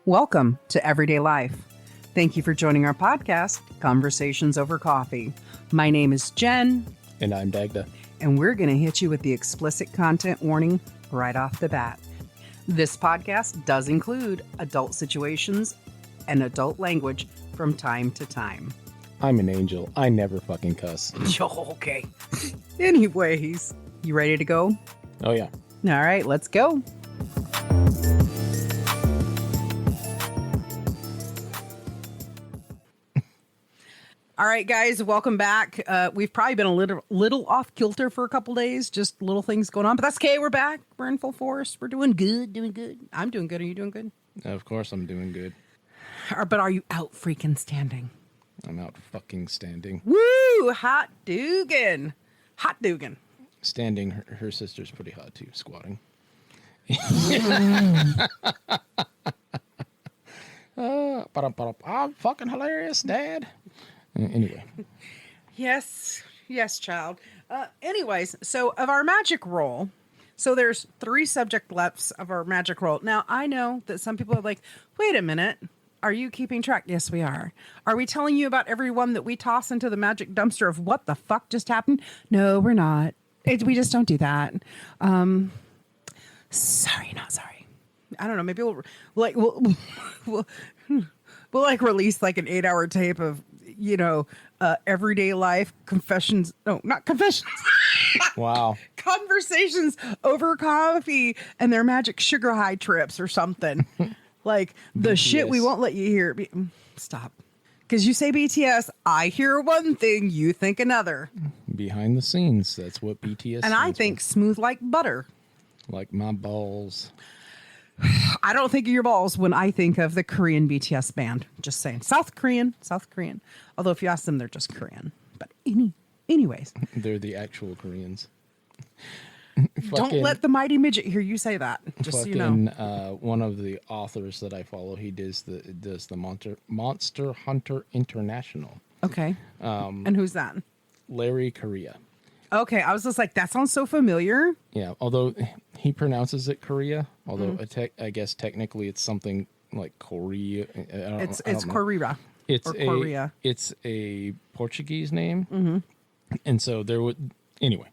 Welcome to Everyday Life. Thank you for joining our podcast, Conversations Over Coffee. My name is Jen. And I'm Dagda. And we're going to hit you with the explicit content warning right off the bat. This podcast does include adult situations and adult language from time to time. I'm an angel. I never fucking cuss. Okay. Anyways, you ready to go? Oh, yeah. All right, let's go. All right, guys, welcome back. We've probably been a little off kilter for a couple days, just little things going on, but that's okay. We're back. We're in full force. We're doing good. I'm doing good. Are you doing good? Of course I'm doing good. But are you out freaking standing? I'm out fucking standing. Woo! Hot dugan. Standing, her sister's pretty hot too, squatting. Fucking hilarious, Dad. Anyway. Yes, child. Anyways, so of our magic roll, so there's 3 subject lefts of our magic roll. Now, I know that some people are like, wait a minute. Are you keeping track? Yes, we are. Are we telling you about every one that we toss into the magic dumpster of what the fuck just happened? No, we're not. We just don't do that. Sorry, not sorry. I don't know. Maybe we'll like release like an 8-hour tape of, everyday life confessions. No, not confessions. Wow. Conversations over coffee and their magic sugar high trips or something. Like the BTS shit we won't let you hear. Stop. Because you say BTS, I hear one thing, you think another. Behind the scenes, that's what BTS And I think smooth like butter. Like my balls. I don't think of your balls when I think of the Korean BTS band. Just saying. South Korean. Although if you ask them, they're just Korean. But anyways. They're the actual Koreans. Don't let the mighty midget hear you say that. Just so you know. One of the authors that I follow, he does the Monster Hunter International. Okay. And who's that? Larry Korea. Okay, I was just like, that sounds so familiar. Yeah, although he pronounces it Korea, although I guess technically it's something like Korea. It's Korea. Korea. It's a Portuguese name, and so anyway.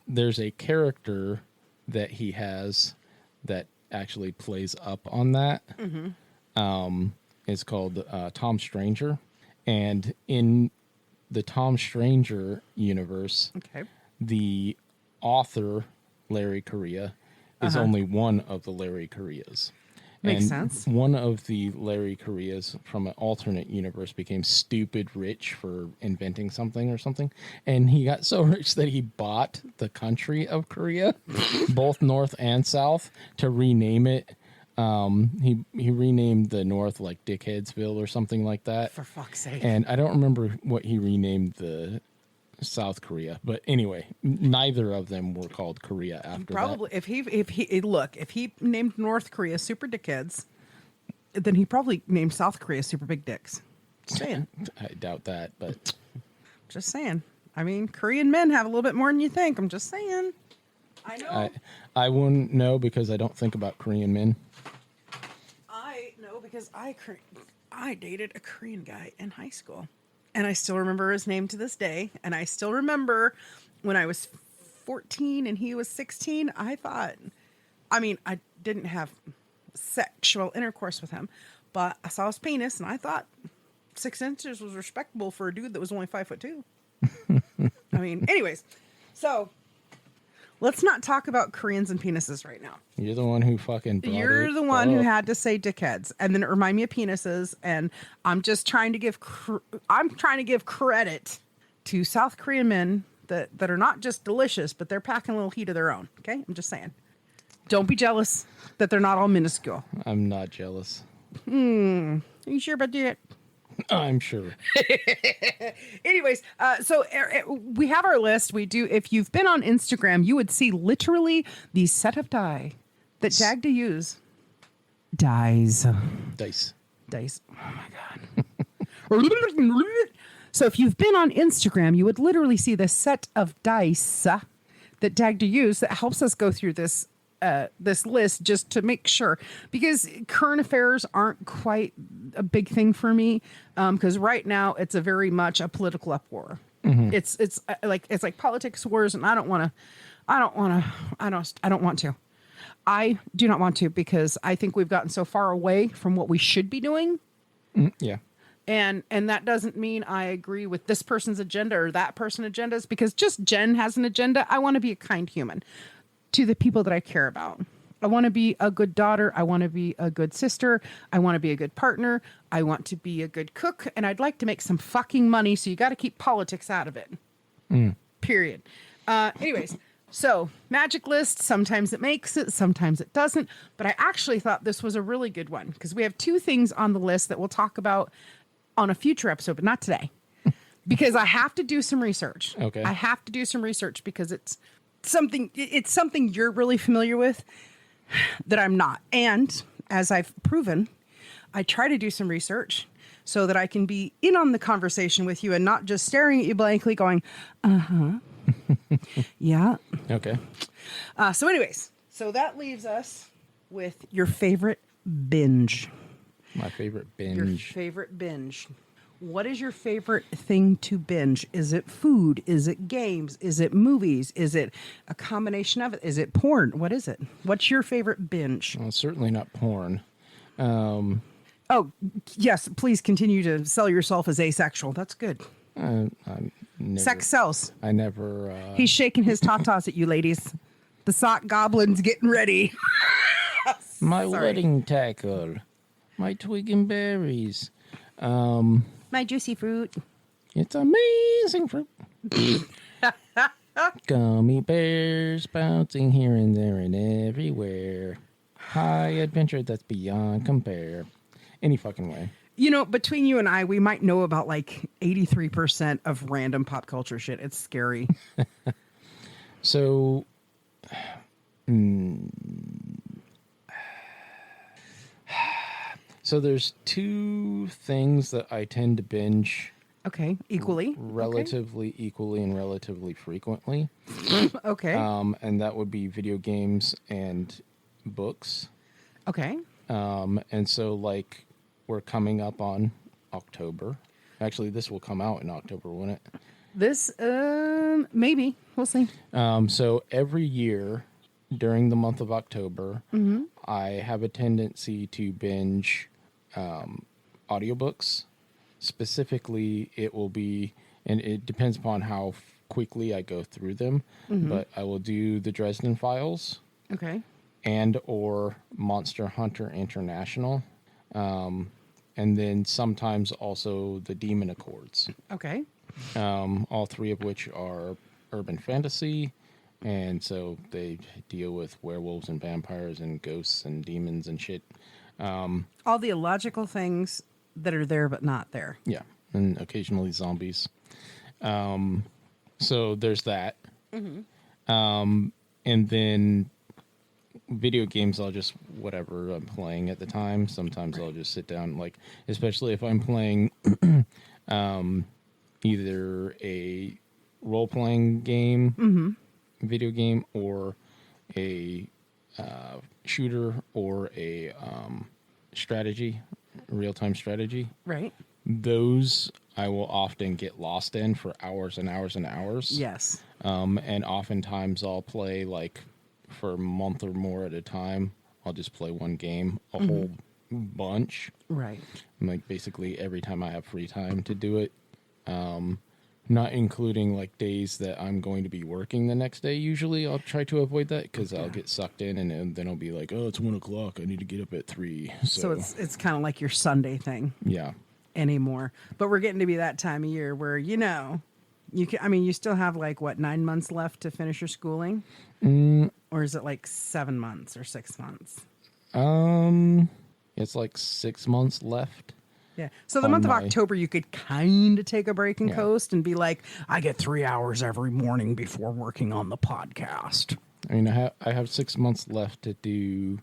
There's a character that he has that actually plays up on that. It's called Tom Stranger, and in the Tom Stranger universe, the author, Larry Korea, is only one of the Larry Koreas. Makes sense. One of the Larry Koreas from an alternate universe became stupid rich for inventing something or something. And he got so rich that he bought the country of Korea, both North and South, to rename it. He renamed the North like Dickheadsville or something like that. For fuck's sake. And I don't remember what he renamed the South Korea, but anyway, neither of them were called Korea after probably, that. If he named North Korea Super Dickheads, then he probably named South Korea Super Big Dicks. Just saying. I doubt that, but just saying. I mean, Korean men have a little bit more than you think. I'm just saying. I know. I wouldn't know because I don't think about Korean men. I know because I dated a Korean guy in high school. And I still remember his name to this day. And I still remember when I was 14 and he was 16, I didn't have sexual intercourse with him, but I saw his penis and I thought 6 inches was respectable for a dude that was only 5'2". Anyways, so let's not talk about Koreans and penises right now. You're the one who fucking brought You're the one who had to say dickheads, and then it reminded me of penises. And I'm just trying to give credit to South Korean men that are not just delicious, but they're packing a little heat of their own. Okay, I'm just saying. Don't be jealous that they're not all minuscule. I'm not jealous. Are you sure about that? I'm sure. Anyways, so we have our list. We do. If you've been on Instagram, you would see literally the set of die that Dagda use. Dice. Oh my God. So if you've been on Instagram, you would literally see the set of dice that Dagda used that helps us go through this this list just to make sure, because current affairs aren't quite a big thing for me, because right now it's a very much a political uproar. It's like politics wars, and I don't want to. I do not want to, because I think we've gotten so far away from what we should be doing. Yeah. And that doesn't mean I agree with this person's agenda or that person's agendas, because just Jen has an agenda. I want to be a kind human to the people that I care about. I want to be a good daughter. I want to be a good sister. I want to be a good partner. I want to be a good cook. And I'd like to make some fucking money. So you got to keep politics out of it. Period. Anyways, so magic list, sometimes it makes it, sometimes it doesn't. But I actually thought this was a really good one, because we have two things on the list that we'll talk about on a future episode, but not today, because I have to do some research. Okay. I have to do some research because it's something you're really familiar with that I'm not. And as I've proven, I try to do some research so that I can be in on the conversation with you and not just staring at you blankly going, yeah. Okay. So anyways, so that leaves us with your favorite binge. My favorite binge. Your favorite binge. What is your favorite thing to binge? Is it food? Is it games? Is it movies? Is it a combination of it? Is it porn? What is it? What's your favorite binge? Well, certainly not porn. Oh, yes. Please continue to sell yourself as asexual. That's good. I'm never, Sex sells. I never. He's shaking his tatas at you, ladies. The sock goblin's getting ready. My Sorry. wedding tackle. My twig and berries. My juicy fruit. It's amazing fruit. Gummy bears bouncing here and there and everywhere. High adventure that's beyond compare. Any fucking way. You know, between you and I, we might know about like 83% of random pop culture shit. It's scary. So, so there's two things that I tend to binge Okay. Equally. relatively equally and relatively frequently. Okay. And that would be video games and books. Okay. And so, like, we're coming up on October. Actually, this will come out in October, won't it? This, maybe. We'll see. So every year during the month of October, I have a tendency to binge audiobooks. Specifically, it will be, and it depends upon how quickly I go through them, but I will do the Dresden Files Okay. and or Monster Hunter International. And then sometimes also the Demon Accords. Okay. All three of which are urban fantasy, and so they deal with werewolves and vampires and ghosts and demons and shit. All the illogical things that are there but not there. Yeah, and occasionally zombies. So there's that. And then video games, I'll just whatever I'm playing at the time. Sometimes I'll just sit down, like, especially if I'm playing either a role-playing game, video game, or a shooter, or a strategy, real-time strategy. Right. Those I will often get lost in for hours and hours and hours. Yes. And oftentimes I'll play, like, for a month or more at a time. I'll just play one game, a whole bunch. Right. Like, basically every time I have free time to do it. Not including, like, days that I'm going to be working the next day. Usually I'll try to avoid that because I'll get sucked in, and then I'll be like, oh, it's 1 o'clock. I need to get up at 3. So it's kind of like your Sunday thing yeah. anymore. But we're getting to be that time of year where, you know, you can, I mean, you still have like what, 9 months left to finish your schooling? Or is it like 7 months or 6 months? It's like 6 months left. Yeah. So the On month of my- October, you could kind of take a break and coast and be like, I get 3 hours every morning before working on the podcast. I mean, I have 6 months left to do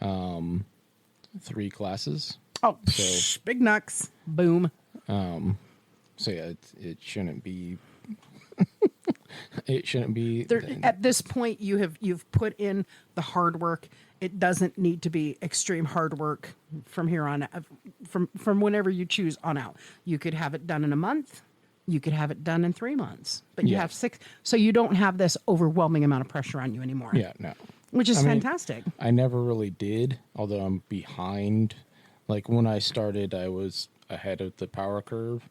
3 classes. Oh, So- big knucks. Boom. So yeah, it shouldn't be It shouldn't be. At this point, you've put in the hard work. It doesn't need to be extreme hard work from here on, from whenever you choose on out. You could have it done in a month. You could have it done in 3 months, but you Yeah. have 6. So you don't have this overwhelming amount of pressure on you anymore. Yeah, no. Which is I mean, fantastic. I never really did, although I'm behind. Like when I started, I was ahead of the power curve,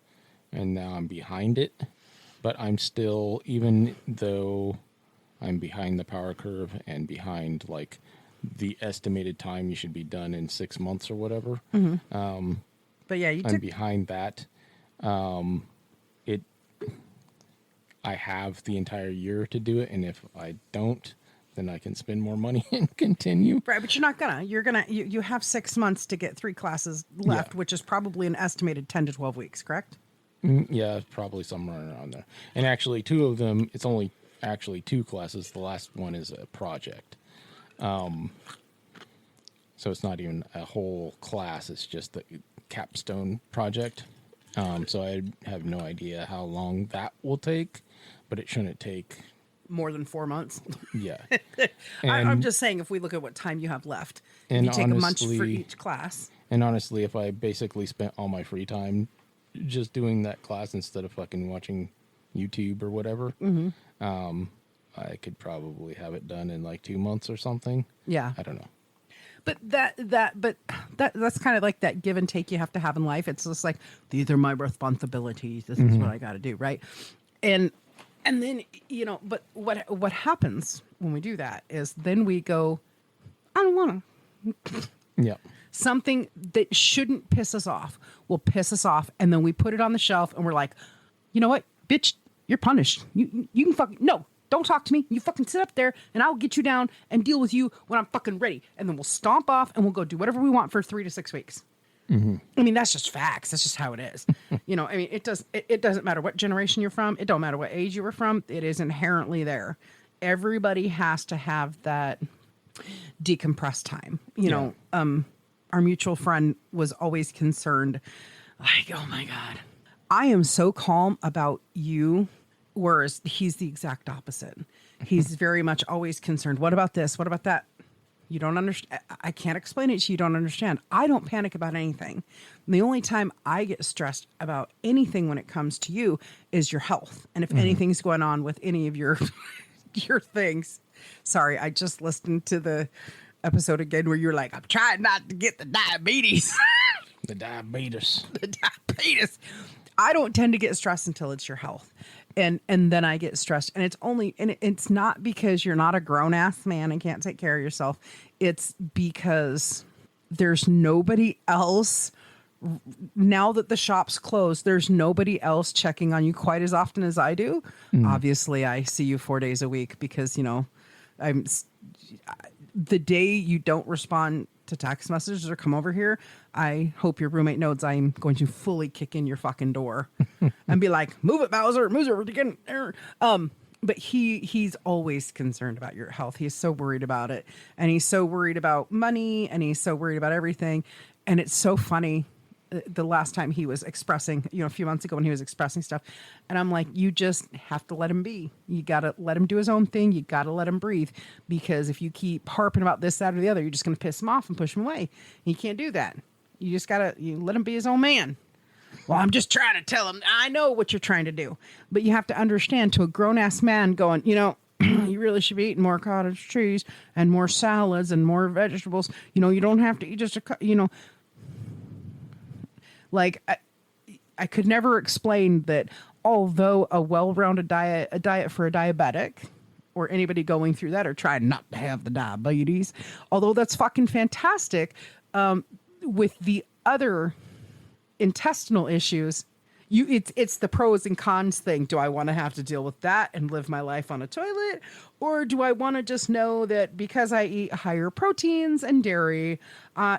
and now I'm behind it. But I'm still, even though I'm behind the power curve and behind like the estimated time you should be done in 6 months or whatever. But yeah, I'm behind that. I have the entire year to do it, and if I don't, then I can spend more money and continue. right, but you're not gonna. You have 6 months to get 3 classes left, Yeah. which is probably an estimated 10 to 12 weeks, correct? Yeah, probably somewhere around there. And actually, 2 of them, it's only actually 2 classes. The last one is a project. So it's not even a whole class. It's just the capstone project. So I have no idea how long that will take, but it shouldn't take. More than 4 months. Yeah. I'm just saying, if we look at what time you have left, if and you take a month for honestly- each class. And honestly, if I basically spent all my free time just doing that class instead of fucking watching YouTube or whatever, I could probably have it done in like 2 months or something. Yeah. I don't know. But that's kind of like that give and take you have to have in life. It's just like, these are my responsibilities. This is what I got to do, right? And then, but what happens when we do that is then we go, I don't want to. Yeah. Something that shouldn't piss us off will piss us off, and then we put it on the shelf, and we're like, you know what, bitch, you're punished. You can fucking no. Don't talk to me. You fucking sit up there and I'll get you down and deal with you when I'm fucking ready. And then we'll stomp off and we'll go do whatever we want for 3 to 6 weeks. I mean, that's just facts. That's just how it is. I mean, it doesn't matter what generation you're from. It don't matter what age you were from. It is inherently there. Everybody has to have that decompress time. Our mutual friend was always concerned, like, oh my God, I am so calm about you. Whereas he's the exact opposite. He's very much always concerned. What about this? What about that? You don't understand. I can't explain it to you. You don't understand. I don't panic about anything. And the only time I get stressed about anything when it comes to you is your health. And if anything's going on with any of your things. Sorry, I just listened to the episode again where you're like, I'm trying not to get the diabetes. The diabetes. The diabetes. I don't tend to get stressed until it's your health. And then I get stressed, and it's not because you're not a grown ass man and can't take care of yourself. It's because there's nobody else now that the shop's closed. There's nobody else checking on you quite as often as I do. Obviously I see you 4 days a week because, the day you don't respond to text messages or come over here, I hope your roommate knows I'm going to fully kick in your fucking door and be like, move it, Bowser, move it again. But he's always concerned about your health. He's so worried about it. And he's so worried about money, and he's so worried about everything. And it's so funny. The last time he was expressing, a few months ago when he was expressing stuff, and I'm like, you just have to let him be. You got to let him do his own thing. You got to let him breathe, because if you keep harping about this, that, or the other, you're just going to piss him off and push him away. You can't do that. You just got to let him be his own man. Well, I'm just trying to tell him. I know what you're trying to do, but you have to understand, to a grown ass man going, you really should be eating more cottage cheese and more salads and more vegetables. You don't have to eat just like, I could never explain that although a well-rounded diet, a diet for a diabetic or anybody going through that or trying not to have the diabetes, although that's fucking fantastic, with the other intestinal issues, it's the pros and cons thing. Do I want to have to deal with that and live my life on a toilet? Or do I want to just know that because I eat higher proteins and dairy,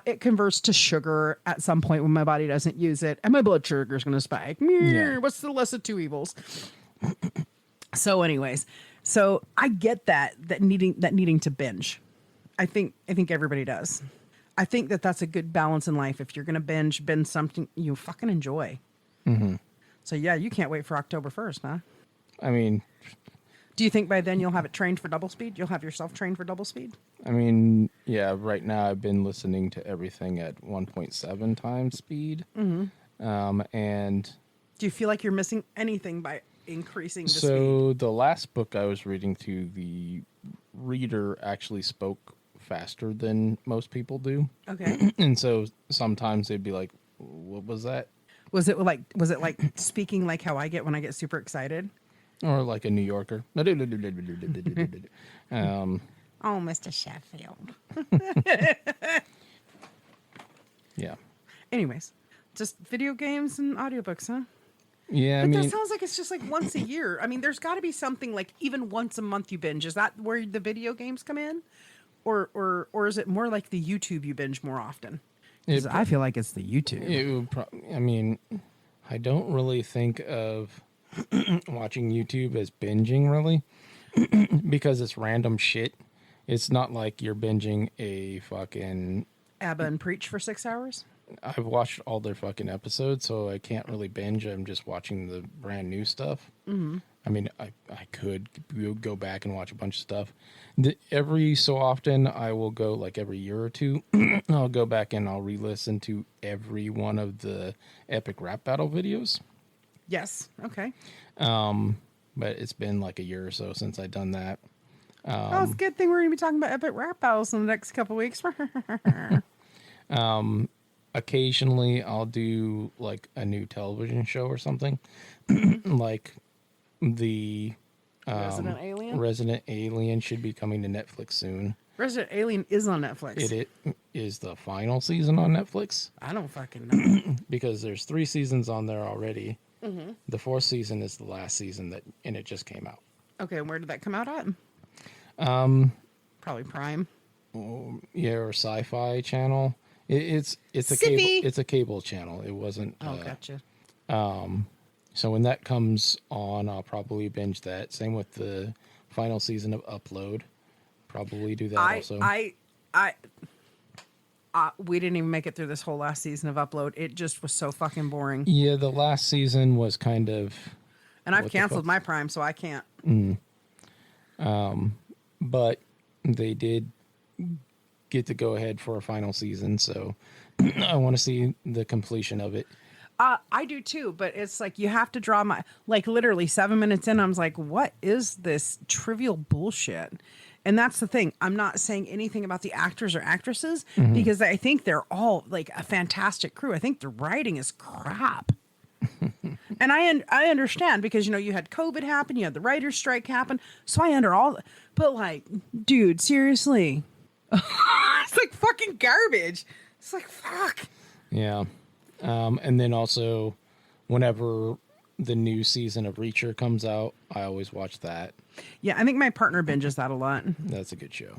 it converts to sugar at some point when my body doesn't use it, and my blood sugar is going to spike. Yeah. What's the less of two evils? So anyways, I get that needing to binge. I think everybody does. I think that's a good balance in life. If you're going to binge something you fucking enjoy. So yeah, you can't wait for October 1st, huh? I mean, Do you think by then you'll have it trained for double speed? You'll have yourself trained for double speed? I mean, yeah, right now I've been listening to everything at 1.7 times speed. And Do you feel like you're missing anything by increasing the speed? so the last book I was reading to, the reader actually spoke faster than most people do. Okay. And so sometimes they'd be like, what was that? Was it like speaking like how I get when I get super excited? Or like a New Yorker. Oh, Mr. Sheffield. Yeah. Anyways, just video games and audiobooks, huh? Yeah, I But mean, that sounds like it's just like once a year. I mean, there's got to be something like even once a month you binge. Is that where the video games come in? Or is it more like the YouTube you binge more often? 'Cause I feel like it's the YouTube. I mean, I don't really think of watching YouTube as binging, really, because it's random shit. It's not like you're binging a fucking... Abba and Preach for 6 hours? I've watched all their fucking episodes, so I can't really binge. I'm just watching the brand new stuff. Mm-hmm. I mean, I could go back and watch a bunch of stuff. Every so often, I will go, like every year or two, I'll go back and I'll re-listen to every one of the epic rap battle videos. Yes. Okay. But it's been like a year or so since I've done that. Oh, it's a good thing we're going to be talking about epic rap battles in the next couple weeks. Occasionally, I'll do like a new television show or something, like the Resident Alien should be coming to Netflix soon. Resident Alien is on Netflix. It is the final season on Netflix I don't fucking know. because there's 3 seasons on there already. Mm-hmm. The 4th season is the last season and it just came out. Okay, and where did that come out at? Probably Prime. Yeah, or Sci-Fi Channel. It's a Sippy. cable. It's a cable channel. It wasn't. Oh, gotcha. So when that comes on, I'll probably binge that. Same with the final season of Upload. Probably do that also. We didn't even make it through this whole last season of Upload. It just was so fucking boring. Yeah, the last season was kind of... And I've canceled my Prime, so I can't. But they did get to go ahead for a final season, so I want to see the completion of it. I do too, but it's like you have to draw like literally 7 minutes in, I was like, what is this trivial bullshit? And that's the thing. I'm not saying anything about the actors or actresses because I think they're all like a fantastic crew. I think the writing is crap. And I understand because, you had COVID happen, you had the writer's strike happen. So I but like, dude, seriously, it's like fucking garbage. It's like, fuck. Yeah. And then also, whenever the new season of Reacher comes out, I always watch that. Yeah, I think my partner binges that a lot. That's a good show.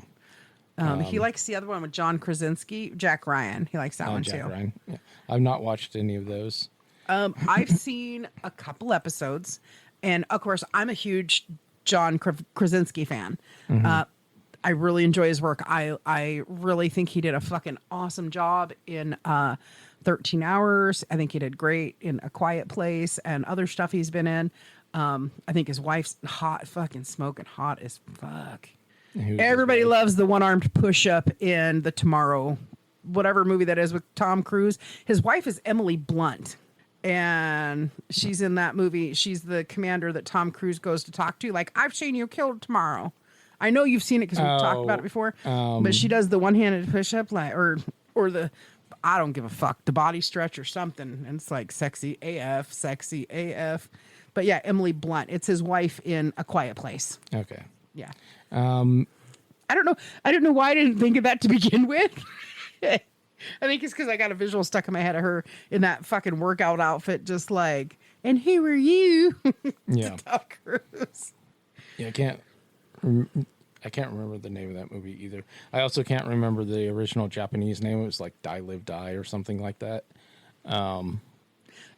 He likes the other one with John Krasinski, Jack Ryan. He likes that one Jack too. Ryan. Yeah. I've not watched any of those. I've seen a couple episodes, and of course, I'm a huge John Krasinski fan. I really enjoy his work. I really think he did a fucking awesome job in 13 Hours. I think he did great in A Quiet Place and other stuff he's been in. I think his wife's hot, fucking smoking hot as fuck. Everybody loves the one-armed push-up in the Tomorrow, whatever movie that is with Tom Cruise. His wife is Emily Blunt. And she's in that movie. She's the commander that Tom Cruise goes to talk to. Like, I've seen you killed tomorrow. I know you've seen it because we've talked about it before. But she does the one-handed push-up, like, or the, I don't give a fuck, the body stretch or something. And it's like sexy AF, sexy AF. But yeah, Emily Blunt. It's his wife in A Quiet Place. Okay. Yeah. I don't know. I don't know why I didn't think of that to begin with. I think it's because I got a visual stuck in my head of her in that fucking workout outfit, just like, and who are you? Yeah. Tom Cruise. Yeah, I can't remember the name of that movie either. I also can't remember the original Japanese name. It was like Die Live Die or something like that.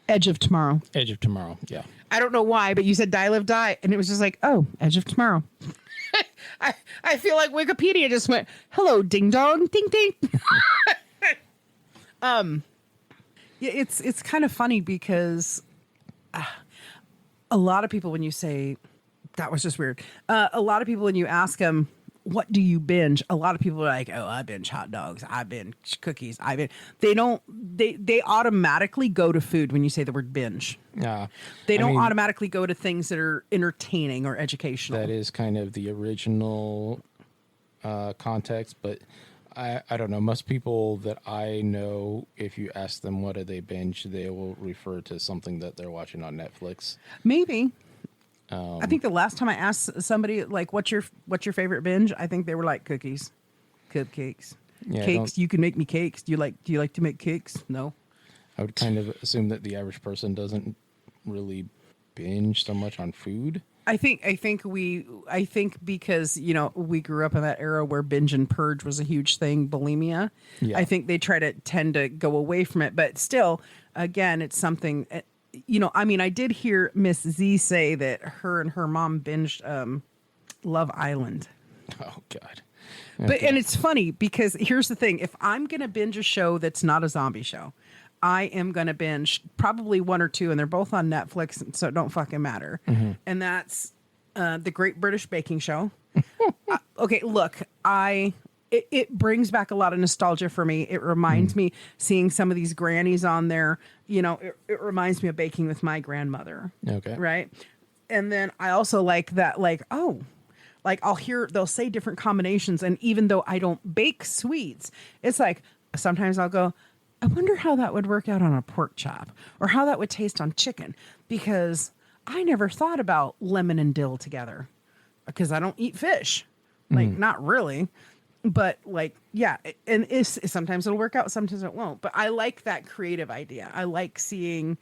Edge of Tomorrow. Edge of Tomorrow, yeah. I don't know why, but you said Die Live Die, and it was just like, oh, Edge of Tomorrow. I feel like Wikipedia just went, hello, ding dong, ding ding. Yeah, it's kind of funny because a lot of people, when you say That was just weird. A lot of people, when you ask them, what do you binge? A lot of people are like, oh, I binge hot dogs. I binge cookies. They don't, they automatically go to food when you say the word binge. Yeah. They I don't mean, automatically go to things that are entertaining or educational. that is kind of the original context, but I don't know. Most people that I know, if you ask them what do they binge, they will refer to something that they're watching on Netflix. Maybe. I think the last time I asked somebody like, what's your favorite binge? I think they were like cookies, cupcakes, Yeah, cakes. You can make me cakes. Do you like to make cakes? No. I would kind of assume that the average person doesn't really binge so much on food. I think because, you know, we grew up in that era where binge and purge was a huge thing, bulimia. Yeah. I think they tend to go away from it, but still, again, it's something, you know, I mean, I did hear Miss Z say that her and her mom binged Love Island. Oh God. But and it's funny because here's the thing, if I'm going to binge a show that's not a zombie show, I am going to binge probably one or two, and they're both on Netflix, so it don't fucking matter. And that's The Great British Baking Show. Okay, look, it brings back a lot of nostalgia for me. It reminds me seeing some of these grannies on there. You know, it reminds me of baking with my grandmother. Okay. Right. And then I also like that, like, oh, like they'll say different combinations. And even though I don't bake sweets, it's like sometimes I'll go, I wonder how that would work out on a pork chop or how that would taste on chicken, because I never thought about lemon and dill together because I don't eat fish. Like, not really. But like, yeah, and sometimes it'll work out, sometimes it won't. But I like that creative idea. I like seeing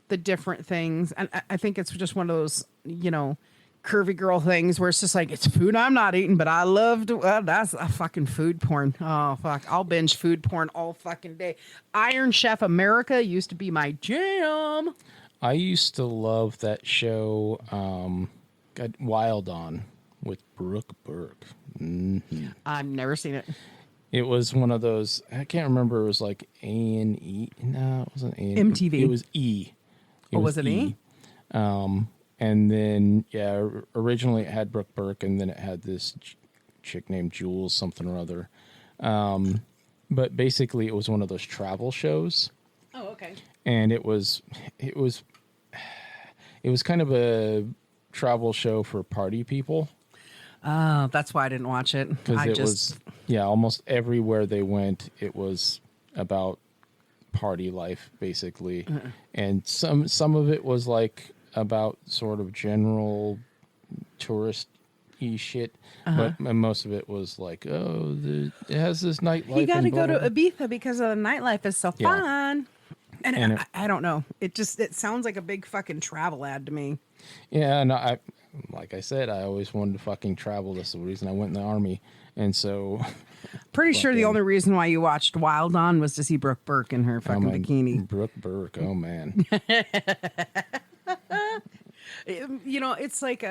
the different things. And I think it's just one of those, you know, curvy girl things where it's just like, it's food I'm not eating, but I love to, that's a fucking food porn. Oh, fuck. I'll binge food porn all fucking day. Iron Chef America used to be my jam. I used to love that show, Wild On with Brooke Burke. Mm-hmm. I've never seen it. It was one of those, I can't remember, it was like A&E. No, it wasn't A&E. MTV. It was E. Was it E? And then, yeah, originally it had Brooke Burke, and then it had this chick named Jules something or other. But basically it was one of those travel shows. Oh, okay. And it was kind of a travel show for party people. Oh, that's why I didn't watch it. Because was, yeah, almost everywhere they went, it was about party life, basically. And some of it was like about sort of general tourist-y shit, but most of it was like, oh, it has this nightlife. You got to go to Ibiza because the nightlife is so Yeah. fun. And I don't know. It sounds like a big fucking travel ad to me. Yeah, no, like I said, I always wanted to fucking travel. That's the reason I went in the Army. And so... Pretty sure the only reason why you watched Wild On was to see Brooke Burke in her fucking bikini. Brooke Burke, oh man. You know, it's like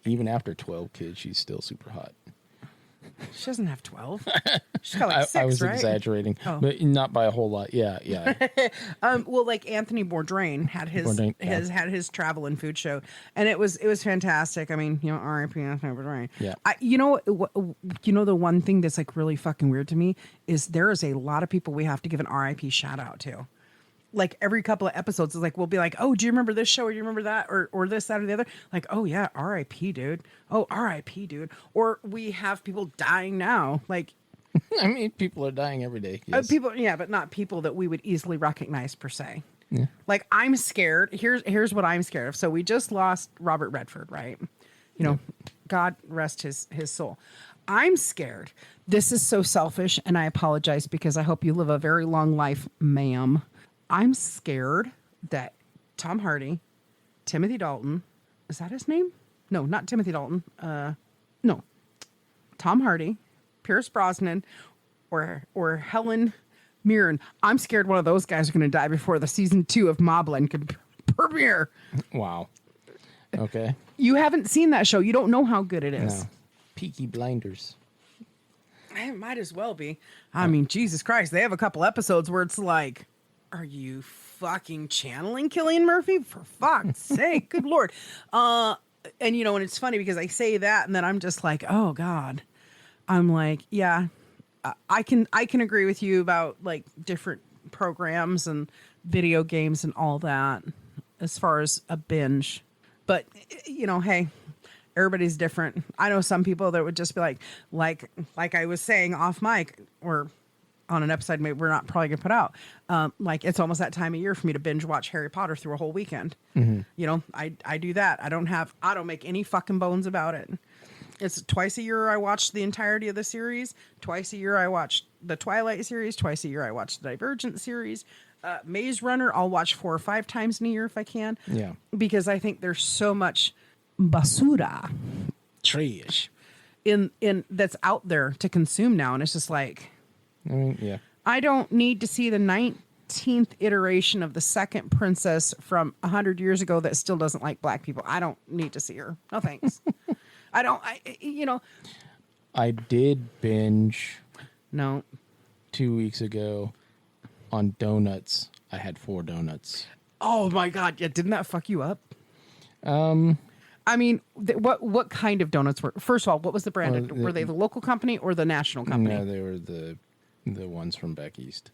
Even after 12 kids, she's still super hot. She doesn't have 12. She's got like 6, I was right? exaggerating, Oh. but not by a whole lot. Yeah. Well, like Anthony Bourdain had had his travel and food show, and it was fantastic. I mean, you know, R.I.P. Anthony Bourdain. Yeah. You know, the one thing that's like really fucking weird to me is there is a lot of people we have to give an R.I.P. shout out to. Like every couple of episodes is like, we'll be like, oh, do you remember this show? Or do you remember that? Or this, that, or the other? Like, oh yeah, R.I.P. dude. Oh, R.I.P. dude. Or we have people dying now. Like, I mean, people are dying every day. Yes. yeah, but not people that we would easily recognize per se. Yeah. Like, I'm scared. Here's what I'm scared of. So we just lost Robert Redford, right? You know, God rest his soul. I'm scared. This is so selfish, and I apologize because I hope you live a very long life, ma'am. I'm scared that Tom Hardy, Timothy Dalton, is that his name? No, not Timothy Dalton. No, Tom Hardy, Pierce Brosnan, or Helen Mirren. I'm scared one of those guys are going to die before the season 2 of Mobland could premiere. Wow. Okay. You haven't seen that show. You don't know how good it is. No. Peaky Blinders. It might as well be. I mean, Jesus Christ. They have a couple episodes where it's like, are you fucking channeling Cillian Murphy? For fuck's sake. Good Lord. And and it's funny because I say that and then I'm just like, oh God. I'm like, yeah, I can agree with you about like different programs and video games and all that as far as a binge. But hey, everybody's different. I know some people that would just be like I was saying off mic or on an episode maybe we're not probably gonna put out. Like it's almost that time of year for me to binge watch Harry Potter through a whole weekend. I do that. I don't make any fucking bones about it. It's twice a year I watch the entirety of the series. Twice a year I watch the Twilight series. Twice a year I watch the Divergent series. Maze Runner I'll watch 4 or 5 times in a year if I can. Yeah. Because I think there's so much basura Trash. in that's out there to consume now, and it's just like I mean, yeah. I don't need to see the 19th iteration of the second princess from 100 years ago that still doesn't like black people. I don't need to see her. No thanks. I did binge No. 2 weeks ago on donuts. I had 4 donuts. Oh my God. Yeah. Didn't that fuck you up? I mean, what kind of donuts were, first of all, what was the brand? Were they the local company or the national company? No, they were the ones from back east.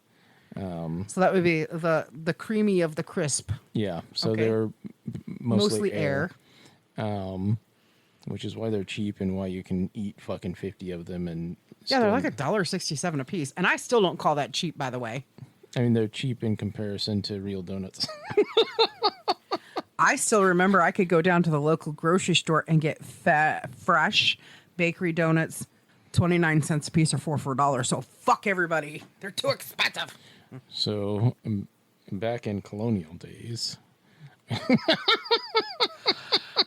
So that would be the creamy of the crisp. Yeah. So Okay. they were mostly air. Which is why they're cheap and why you can eat fucking 50 of them. And Yeah, they're like $1.67 a piece. And I still don't call that cheap, by the way. I mean, they're cheap in comparison to real donuts. I still remember I could go down to the local grocery store and get fresh bakery donuts, 29 cents a piece or $4 for $1. So fuck everybody. They're too expensive. So back in colonial days.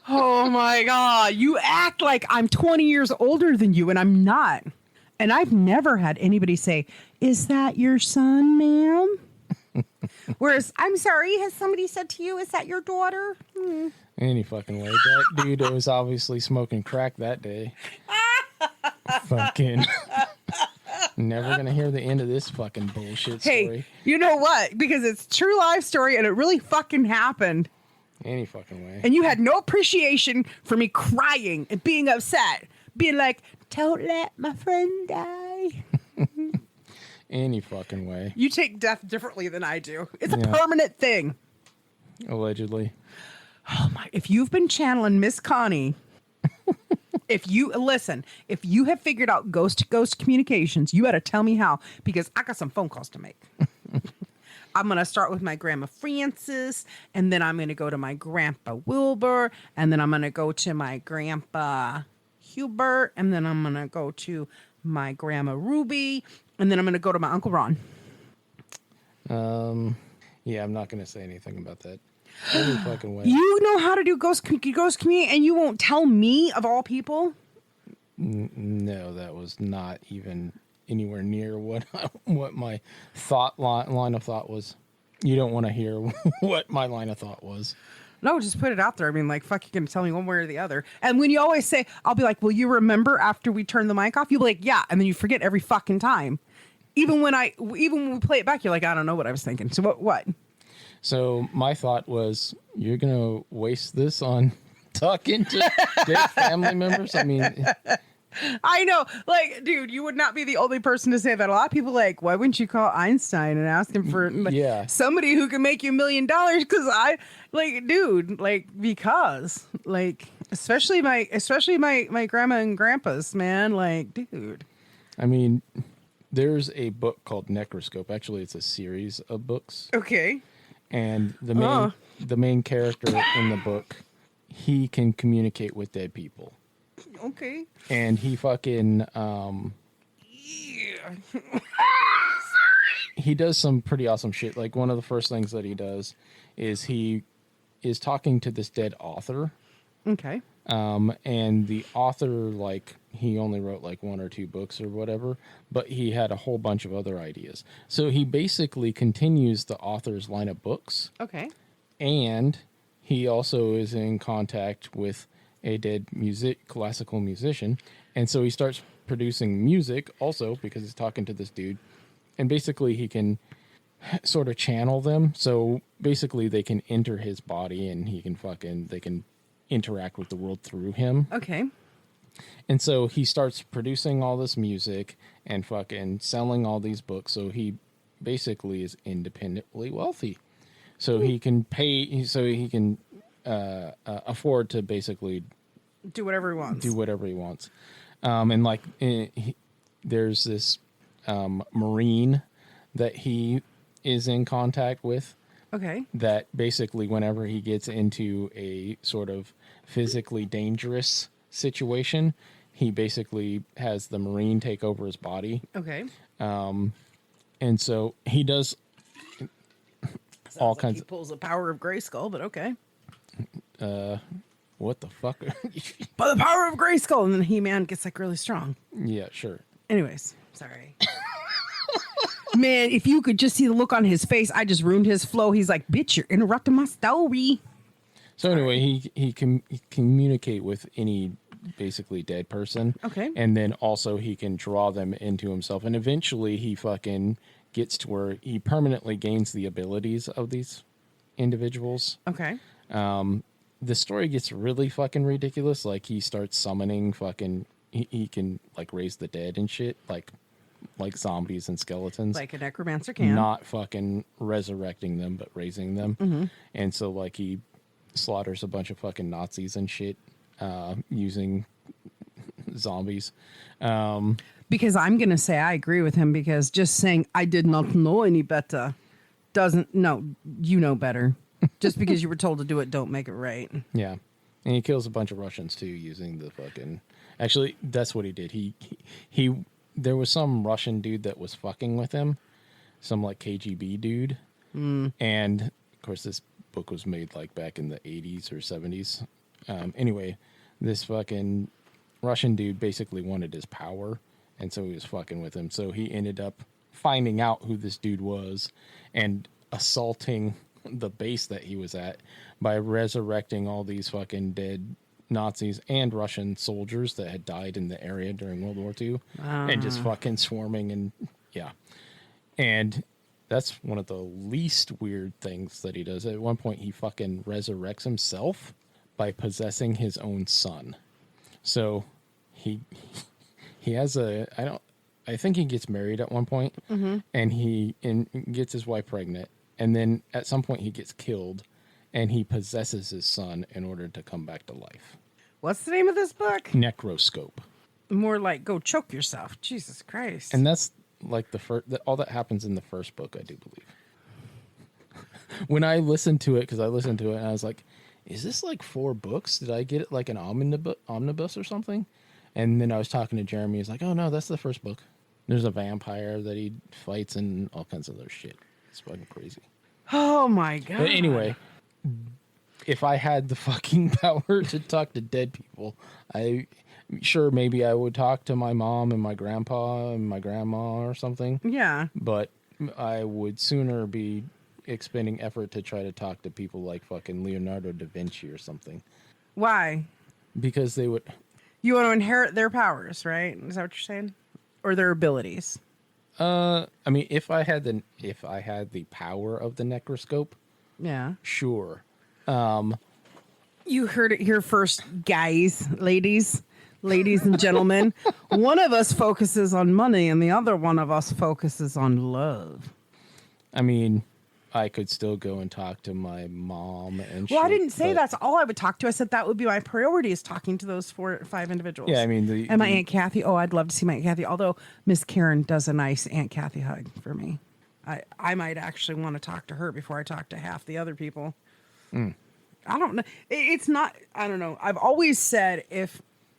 Oh my God. You act like I'm 20 years older than you, and I'm not. And I've never had anybody say, "Is that your son, ma'am?" Whereas, I'm sorry, has somebody said to you, "Is that your daughter?" Any fucking way. That dude was obviously smoking crack that day. Fucking. Never gonna hear the end of this fucking bullshit story. Hey, you know what? Because it's a true life story and it really fucking happened. Any fucking way. And you had no appreciation for me crying and being upset. Being like, "Don't let my friend die." Any fucking way. You take death differently than I do. It's a Yeah. permanent thing. Allegedly. Oh my, if you've been channeling Miss Connie, if you have figured out ghost to ghost communications, you got to tell me how, because I got some phone calls to make. I'm going to start with my grandma Frances, and then I'm going to go to my grandpa Wilbur, and then I'm going to go to my grandpa Hubert, and then I'm going to go to my grandma Ruby, and then I'm going to go to my Uncle Ron. Yeah, I'm not gonna say anything about that. Any fucking way. You know how to do ghost community, and you won't tell me, of all people? No, that was not even anywhere near what my line of thought was. You don't want to hear what my line of thought was. No, just put it out there. I mean, like, fuck, you can tell me one way or the other. And when you always say, I'll be like, "Will you remember after we turn the mic off?" You'll be like, "Yeah," and then you forget every fucking time. Even when we play it back, you're like, "I don't know what I was thinking." So what? So my thought was, you're gonna waste this on talking to dead family members? I mean, I know, like, dude, you would not be the only person to say that. A lot of people like, why wouldn't you call Einstein and ask him for somebody who can make you $1 million? Because especially my grandma and grandpas, man, like, dude. I mean, there's a book called Necroscope. Actually, it's a series of books. Okay. And the main character in the book, he can communicate with dead people. Okay. And he fucking he does some pretty awesome shit. Like, one of the first things that he does is he is talking to this dead author. Okay. And the author, like, he only wrote like 1 or 2 books or whatever, but he had a whole bunch of other ideas. So he basically continues the author's line of books. Okay. And he also is in contact with a dead classical musician. And so he starts producing music also because he's talking to this dude. And basically he can sort of channel them. So basically they can enter his body and they can interact with the world through him. Okay. And so he starts producing all this music and fucking selling all these books. So he basically is independently wealthy. So he can afford to basically Do whatever he wants. do whatever he wants. There's this Marine that he is in contact with. Okay. That basically, whenever he gets into a sort of physically dangerous situation, he basically has the Marine take over his body. Okay. And so he does all kinds He pulls the power of Grayskull, but okay. what the fuck? By the power of Grayskull, and then He-Man gets like really strong. Yeah, sure. Anyways, sorry. Man, if you could just see the look on his face, I just ruined his flow. He's like, bitch, you're interrupting my story. So anyway, he can communicate with any basically dead person. Okay. And then also he can draw them into himself. And eventually he fucking gets to where he permanently gains the abilities of these individuals. Okay. The story gets really fucking ridiculous. Like he starts summoning fucking, he can like raise the dead and shit. Like zombies and skeletons. Like a necromancer can. Not fucking resurrecting them, but raising them. Mm-hmm. And so like he slaughters a bunch of fucking Nazis and shit using zombies. Because I'm going to say I agree with him, because just saying I did not know any better doesn't, no, you know better. Just because you were told to do it, don't make it right. Yeah. And he kills a bunch of Russians too using the fucking, actually that's what he did. He there was some Russian dude that was fucking with him, some like KGB dude. And of course this book was made like back in the 80s or 70s. Anyway, this fucking Russian dude basically wanted his power, and so he was fucking with him. So he ended up finding out who this dude was and assaulting the base that he was at by resurrecting all these fucking dead Nazis and Russian soldiers that had died in the area during World War II, and just fucking swarming. And yeah. And that's one of the least weird things that he does. At one point, he fucking resurrects himself by possessing his own son. So he has I think he gets married at one point, and he gets his wife pregnant. And then at some point he gets killed, and he possesses his son in order to come back to life. What's the name of this book? Necroscope. More like go choke yourself. Jesus Christ. And that's like all that happens in the first book, I do believe. When I listened to it, and I was like, is this like 4 books? Did I get it like an omnibus or something? And then I was talking to Jeremy. He's like, oh no, that's the first book. There's a vampire that he fights and all kinds of other shit. It's fucking crazy. Oh my God. But anyway, if I had the fucking power to talk to dead people, maybe I would talk to my mom and my grandpa and my grandma or something. Yeah. But I would sooner be expending effort to try to talk to people like fucking Leonardo da Vinci or something. Why? Because they would. You want to inherit their powers, right? Is that what you're saying? Or their abilities? I mean, if I had the power of the Necroscope, Yeah. sure. You heard it here first, guys, ladies and gentlemen. One of us focuses on money and the other one of us focuses on love. I mean, I could still go and talk to my mom and Well, I shit, didn't say but- that's all I would talk to. I said that would be my priority, is talking to those 4 or 5 individuals. Yeah, I mean, and my Aunt Kathy. Oh, I'd love to see my Aunt Kathy. Although Miss Karen does a nice Aunt Kathy hug for me. I might actually want to talk to her before I talk to half the other people. I don't know. It's not, I don't know. I've always said,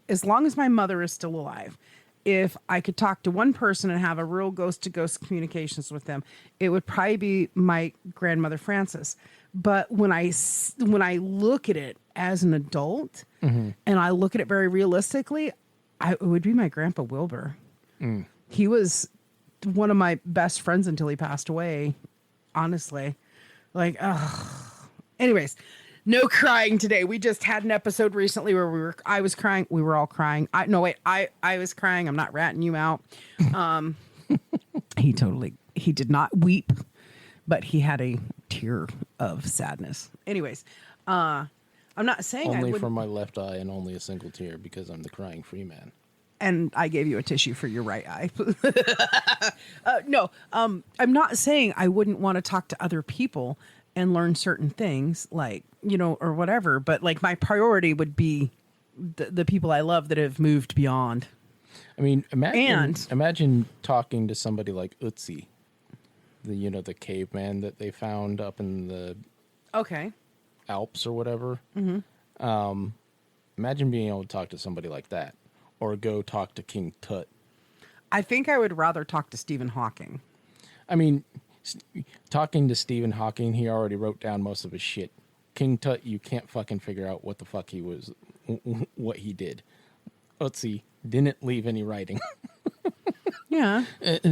as long as my mother is still alive, if I could talk to one person and have a real ghost-to-ghost communications with them, it would probably be my grandmother Frances. But when I look at it as an adult, and I look at it very realistically, it would be my grandpa Wilbur. He was one of my best friends until he passed away. Honestly, like, anyways. No crying today. We just had an episode recently where I was crying. We were all crying. I was crying. I'm not ratting you out. He did not weep, but he had a tear of sadness. Anyways, I'm not saying I Only wouldn't. from my left eye and only a single tear because I'm the crying free man. And I gave you a tissue for your right eye. No, I'm not saying I wouldn't want to talk to other people and learn certain things, like, or whatever. But like my priority would be the people I love that have moved beyond. I mean, And- imagine talking to somebody like Ötzi, the caveman that they found up in the Okay. Alps or whatever. Mm-hmm. Imagine being able to talk to somebody like that, or go talk to King Tut. I think I would rather talk to Stephen Hawking. I mean, talking to Stephen Hawking, he already wrote down most of his shit. King Tut, you can't fucking figure out what the fuck what he did. Ötzi didn't leave any writing. Yeah.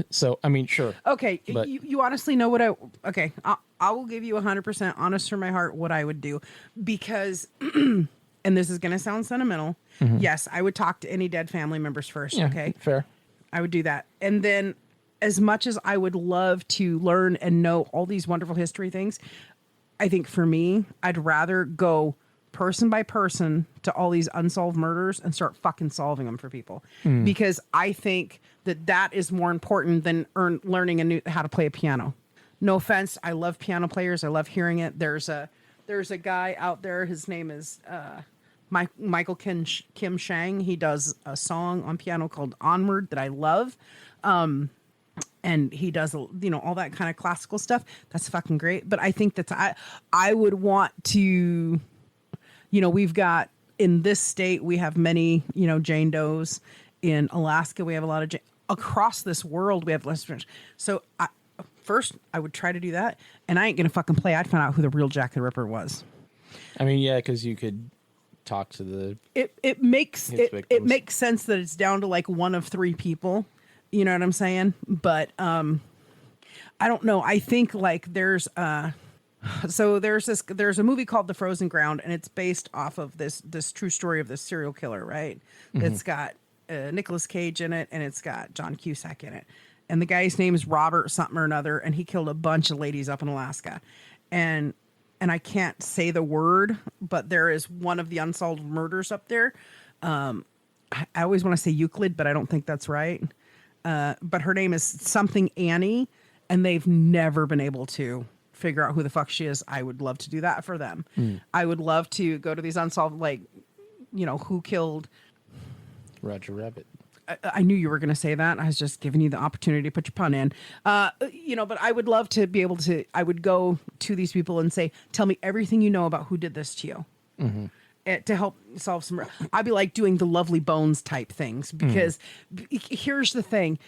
So, I mean, sure. Okay. But- You honestly know what I will give you 100% honest from my heart what I would do, because, and this is going to sound sentimental. Mm-hmm. Yes, I would talk to any dead family members first. Yeah, Okay. fair. I would do that. And then, as much as I would love to learn and know all these wonderful history things, I think for me, I'd rather go person by person to all these unsolved murders and start fucking solving them for people. Because I think that is more important than learning how to play a piano. No offense, I love piano players. I love hearing it. There's a guy out there. His name is Michael Kim Shang. He does a song on piano called Onward that I love. And he does, all that kind of classical stuff. That's fucking great. But I think I would want to, we've got, in this state, we have many, Jane Does. In Alaska, we have a lot of across this world, we have less. So first, I would try to do that. And I ain't going to fucking play. I'd find out who the real Jack the Ripper was. I mean, yeah, because you could talk to the... It makes victims. makes sense that it's down to like one of three people. You know what I'm saying? But I don't know. I think like there's a movie called The Frozen Ground, and it's based off of this true story of this serial killer, right? Mm-hmm. It's got Nicolas Cage in it, and it's got John Cusack in it. And the guy's name is Robert something or another, and he killed a bunch of ladies up in Alaska. And I can't say the word, but there is one of the unsolved murders up there. I always want to say Euclid, but I don't think that's right. But her name is something Annie, and they've never been able to figure out who the fuck she is. I would love to do that for them. I would love to go to these unsolved, who killed... Roger Rabbit. I knew you were going to say that. I was just giving you the opportunity to put your pun in. But I would love to be able to, I would go to these people and say, tell me everything you know about who did this to you. Mm-hmm. To help solve some, I'd be like doing the Lovely Bones type things, because here's the thing.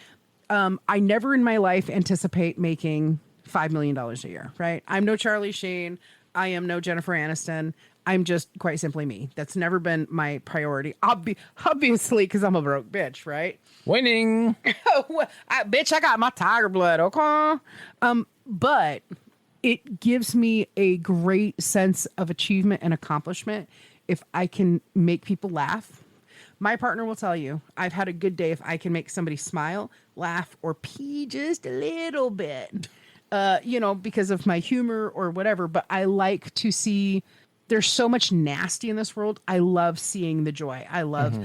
I never in my life anticipate making $5 million a year, right? I'm no Charlie Sheen. I am no Jennifer Aniston. I'm just quite simply me. That's never been my priority. Obviously, because I'm a broke bitch, right? Winning. Bitch, I got my tiger blood, okay? But it gives me a great sense of achievement and accomplishment if I can make people laugh. My partner will tell you, I've had a good day if I can make somebody smile, laugh, or pee just a little bit, because of my humor or whatever. But I like to see... There's so much nasty in this world. I love seeing the joy. I love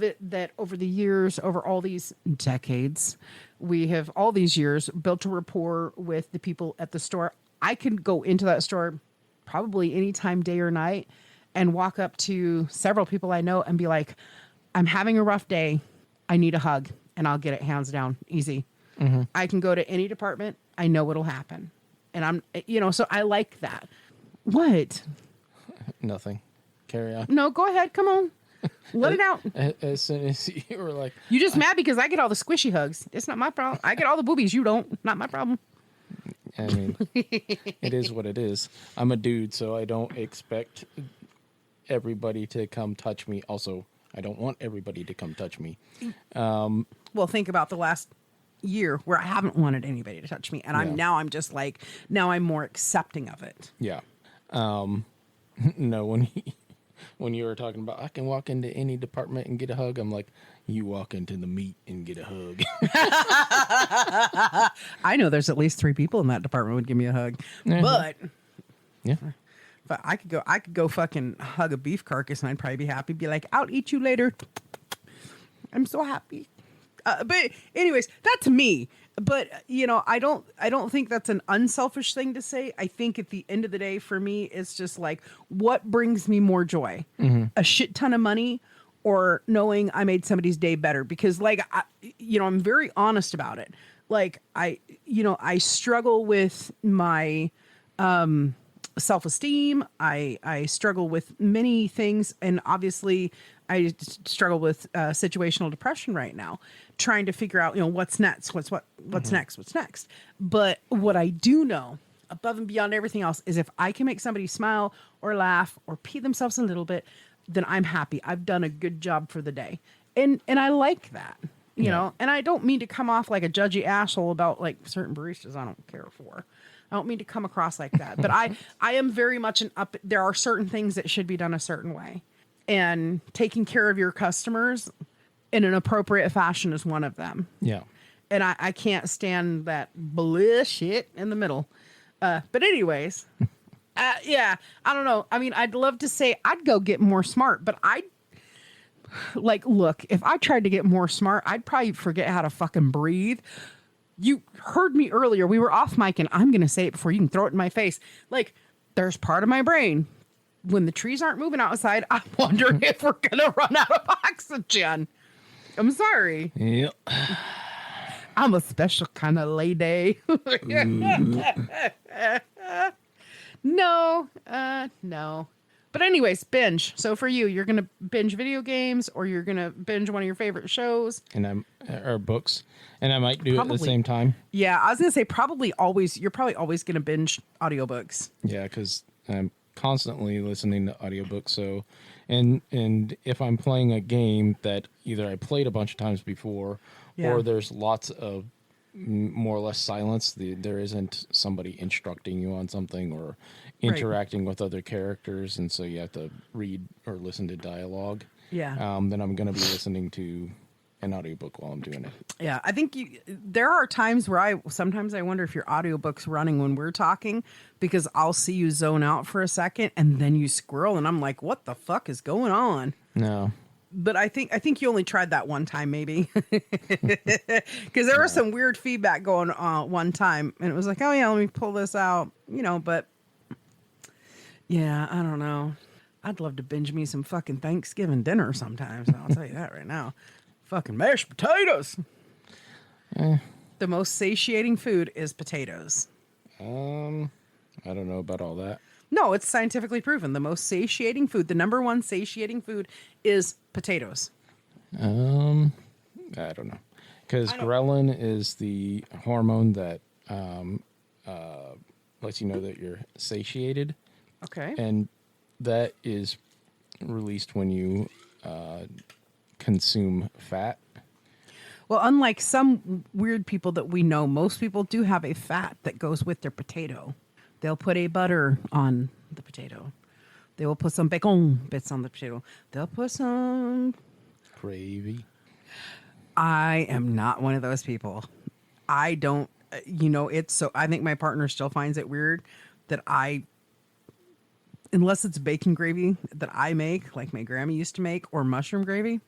it that over the years, over all these decades, we have all these years built a rapport with the people at the store. I can go into that store probably anytime, day or night, and walk up to several people I know and be like, I'm having a rough day. I need a hug. And I'll get it hands down, easy. Mm-hmm. I can go to any department. I know what'll happen. And I'm, so I like that. What? Nothing. Carry on. No, go ahead. Come on. Let it out. As soon as you were like... You just mad because I get all the squishy hugs. It's not my problem. I get all the boobies. You don't. Not my problem. I mean, it is what it is. I'm a dude, so I don't expect everybody to come touch me. Also, I don't want everybody to come touch me. Well, think about the last year where I haven't wanted anybody to touch me. And I'm just like, now I'm more accepting of it. Yeah. No, when you were talking about I can walk into any department and get a hug, I'm like, you walk into the meat and get a hug. I know there's at least 3 people in that department would give me a hug. Mm-hmm. But yeah, But I could go fucking hug a beef carcass and I'd probably be happy. Be like, I'll eat you later. I'm so happy. But anyways, that's me. But I don't think that's an unselfish thing to say. I think at the end of the day, for me, it's just like, what brings me more joy? A shit ton of money, or knowing I made somebody's day better? Because like, I'm very honest about it. Like I struggle with my self-esteem. I struggle with many things, and obviously I struggle with situational depression right now, trying to figure out what's next, what's next. But what I do know, above and beyond everything else, is if I can make somebody smile or laugh or pee themselves a little bit, then I'm happy. I've done a good job for the day, and I like that. And I don't mean to come off like a judgy asshole about like certain baristas I don't care for. I don't mean to come across like that, but I am very much there are certain things that should be done a certain way, and taking care of your customers in an appropriate fashion is one of them. Yeah. And I can't stand that bullshit in the middle. But anyways, yeah, I don't know. I mean, I'd love to say I'd go get more smart, but look, if I tried to get more smart, I'd probably forget how to fucking breathe. You heard me earlier. We were off mic, and I'm going to say it before you can throw it in my face. Like, there's part of my brain, when the trees aren't moving outside, I'm wondering if we're going to run out of oxygen. I'm sorry. Yep. I'm a special kind of lady. No. But anyways, binge. So for you, you're going to binge video games, or you're going to binge one of your favorite shows. Or books. And I might do it at the same time. Yeah, I was going to say you're probably always going to binge audiobooks. Yeah, because I'm constantly listening to audiobooks. So, and if I'm playing a game that either I played a bunch of times before, or there's lots of more or less silence, there isn't somebody instructing you on something or interacting with other characters, and so you have to read or listen to dialogue. Yeah. Then I'm going to be listening to an audiobook while I'm doing it. Yeah, I think there are times where sometimes I wonder if your audiobook's running when we're talking, because I'll see you zone out for a second and then you squirrel, and I'm like, what the fuck is going on? No. But I think you only tried that one time, maybe, because there was some weird feedback going on one time, and it was like, oh yeah, let me pull this out, but yeah, I don't know. I'd love to binge me some fucking Thanksgiving dinner sometimes. I'll tell you that right now. Fucking mashed potatoes. The most satiating food is potatoes. I don't know about all that. No, it's scientifically proven. The most satiating food, the number one satiating food, is potatoes. I don't know. Because ghrelin is the hormone that lets you know that you're satiated. Okay. And that is released when you consume fat. Well, unlike some weird people that we know, most people do have a fat that goes with their potato. They'll put a butter on the potato. They will put some bacon bits on the potato. They'll put some Gravy. I am not one of those people. I don't, it's so, I think my partner still finds it weird that unless it's bacon gravy that I make, like my grandma used to make, or mushroom gravy,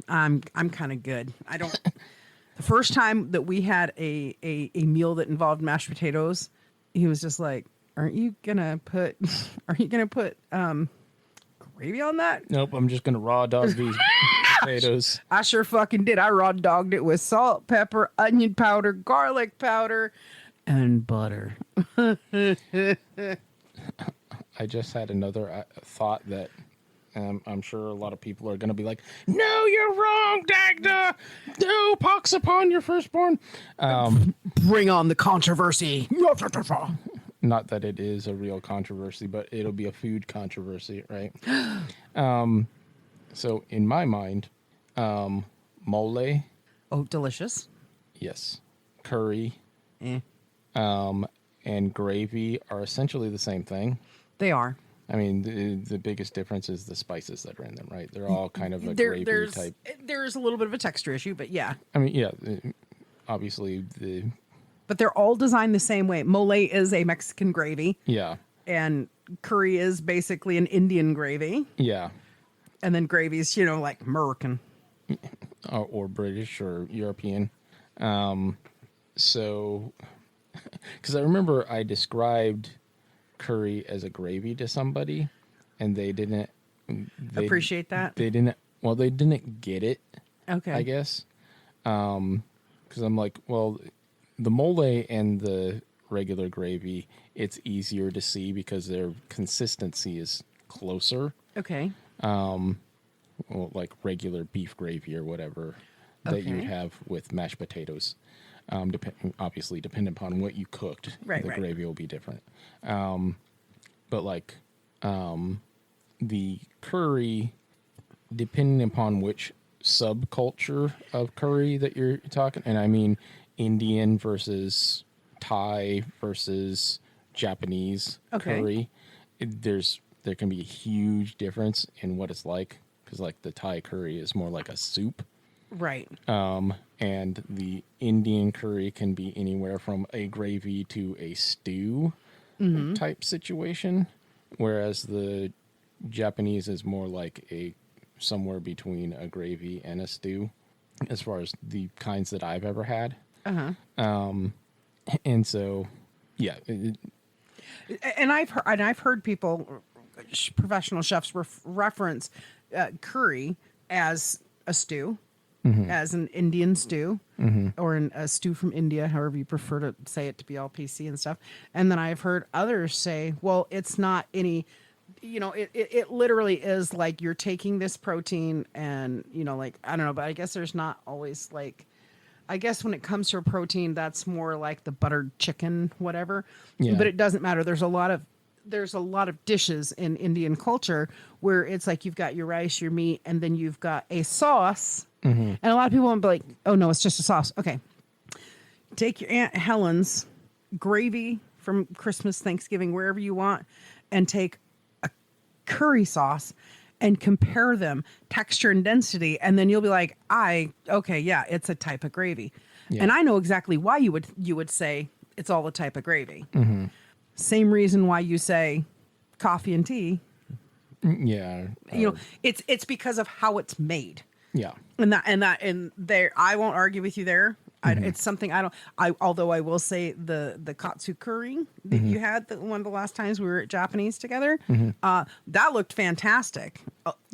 I'm kind of good. I don't, the first time that we had a meal that involved mashed potatoes, he was just like, aren't you gonna put gravy on that? Nope, I'm just going to raw dog these potatoes. I sure fucking did. I raw dogged it with salt, pepper, onion powder, garlic powder, and butter. I just had another thought that I'm sure a lot of people are going to be like, no, you're wrong, Dagda. No, pox upon your firstborn. Bring on the controversy. Not that it is a real controversy, but it'll be a food controversy, right? So in my mind, mole, Oh, delicious. yes, curry, Eh. and gravy are essentially the same thing. They are. I mean, the biggest difference is the spices that are in them, right? They're all kind of a gravy type. There's a little bit of a texture issue, but yeah. I mean, yeah, obviously But they're all designed the same way. Mole is a Mexican gravy, yeah, and curry is basically an Indian gravy. Yeah. And then gravy's, like American. Or British or European. So, because I remember I described curry as a gravy to somebody, and they didn't Appreciate that? They didn't get it. Okay. I guess. Because I'm like, well, the mole and the regular gravy, it's easier to see because their consistency is closer. Okay. Well, like regular beef gravy or whatever that you would Okay. have with mashed potatoes. Obviously, depending upon what you cooked, Right, the right. gravy will be different. But like the curry, depending upon which subculture of curry that you're talking, and I mean Indian versus Thai versus Japanese Okay. curry, there can be a huge difference in what it's like, because like the Thai curry is more like a soup, Right. and the Indian curry can be anywhere from a gravy to a stew type situation, whereas the Japanese is more like a somewhere between a gravy and a stew, as far as the kinds that I've ever had. And so, yeah, And I've heard people, professional chefs, reference curry as a stew, as an Indian stew, or a stew from India, however you prefer to say it to be all PC and stuff. And then I've heard others say, well, it's not any. It literally is like you're taking this protein and, like, I don't know, but I guess there's not always like, I guess when it comes to a protein, that's more like the buttered chicken, whatever. Yeah. But it doesn't matter. There's a lot of dishes in Indian culture where it's like you've got your rice, your meat, and then you've got a sauce. And a lot of people will be like, oh no, it's just a sauce. Okay. Take your Aunt Helen's gravy from Christmas, Thanksgiving, wherever you want, and take curry sauce and compare them texture and density, and then you'll be like, yeah, it's a type of gravy. Yeah. And I know exactly why you would say it's all a type of gravy. Same reason why you say coffee and tea. yeah, It's because of how it's made. yeah. And there, I won't argue with you there. It's something although I will say the katsu curry that you had, one of the last times we were at Japanese together, that looked fantastic.